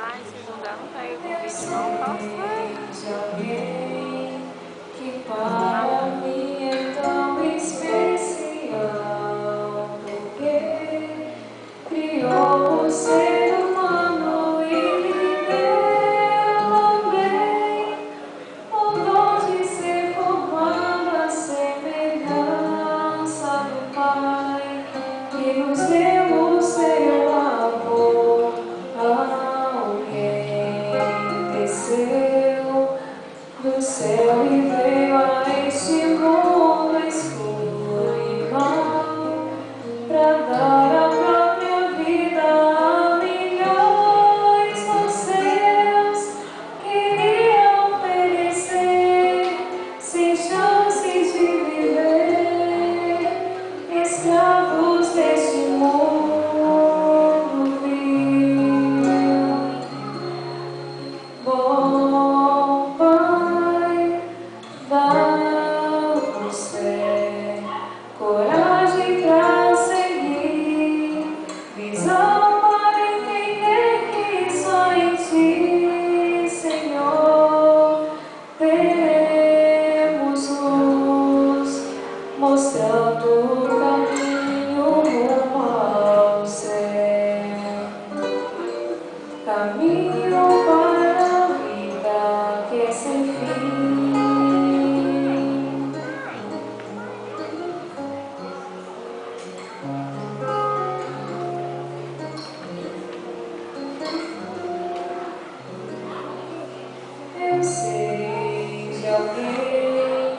Ai, se lugar não pega com vídeo não, faça aí. De alguém que para mim é tão especial, porque criou o ser humano e me deu também o dom de ser formado à semelhança do Pai, que nos deu o seu amor. Alguém desceu do céu e veio a este mundo escuro e mau, pra dar a própria vida a milhões. Vocês queriam perecer sem chances de viver, escravos deste mundo vil. Bom Pai, dá-nos fé, coragem pra seguir, visão para entender que só em Ti, Senhor, teremos luz, mostrando o caminho rumo ao céu. Caminho para a vida que é sem fim. Eu sei de alguém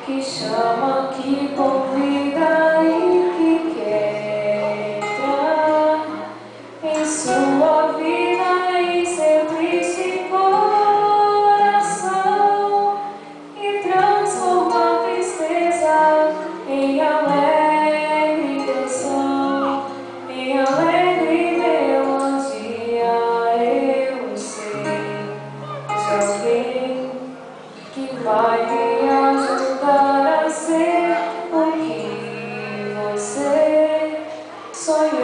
que chama, que convida e que quer entrar em sua vida, em seu triste coração, e transforma a tristeza em alegre canção, em alegre melodia. Eu sei de alguém que vai me ajudar a ser o que você sonhou.